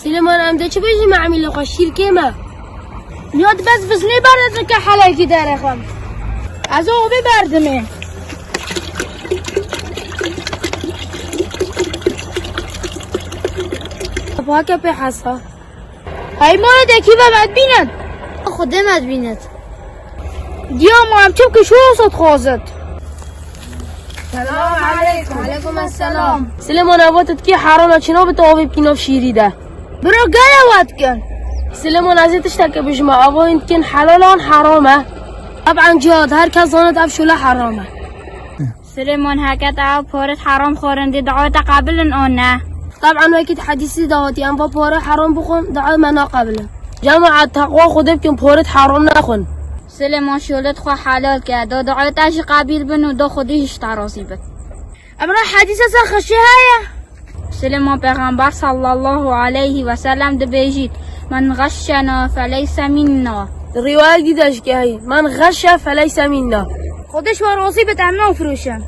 سليمان امده چه بیشی معمیل خواه شیرکه ما میاد بس نبرد که حلاکی داره خم از او ببردمه باکه به حسا های مال دکی و مد بیند خوده مد بیند دیا ما هم چم که شو اصد خوازد سلام علیکم علیکم السلام سليمان ابوتت کی حرامه چنا به تو بکناف شیری ده برو گله وات کن سليمان ازیتش تک بجما ابو انت کن حلال آن حرامه طبعا جهاد هر کس زاند افشوله حرامه سليمان هكذا تعب پارت حرام خورندی دعوت قبل آن نه طبعا وقت حدیثی دعوتی ام با پاره حرام بخون دعای منا قبله جماعة تقوا خود بکن پارت حرام نخون سليمان شولت خو حلال کرد دعوت اش قبیل بنو دو خودیش تراسی بد امرا حدیث سر خشی هیا سليمان پیغمبر صلی الله علیه و سلم ده بیجید من غشنا فلیس منا روایت دیدش که هی من غش فلیس منا خودش و راسی به تمنا فروشن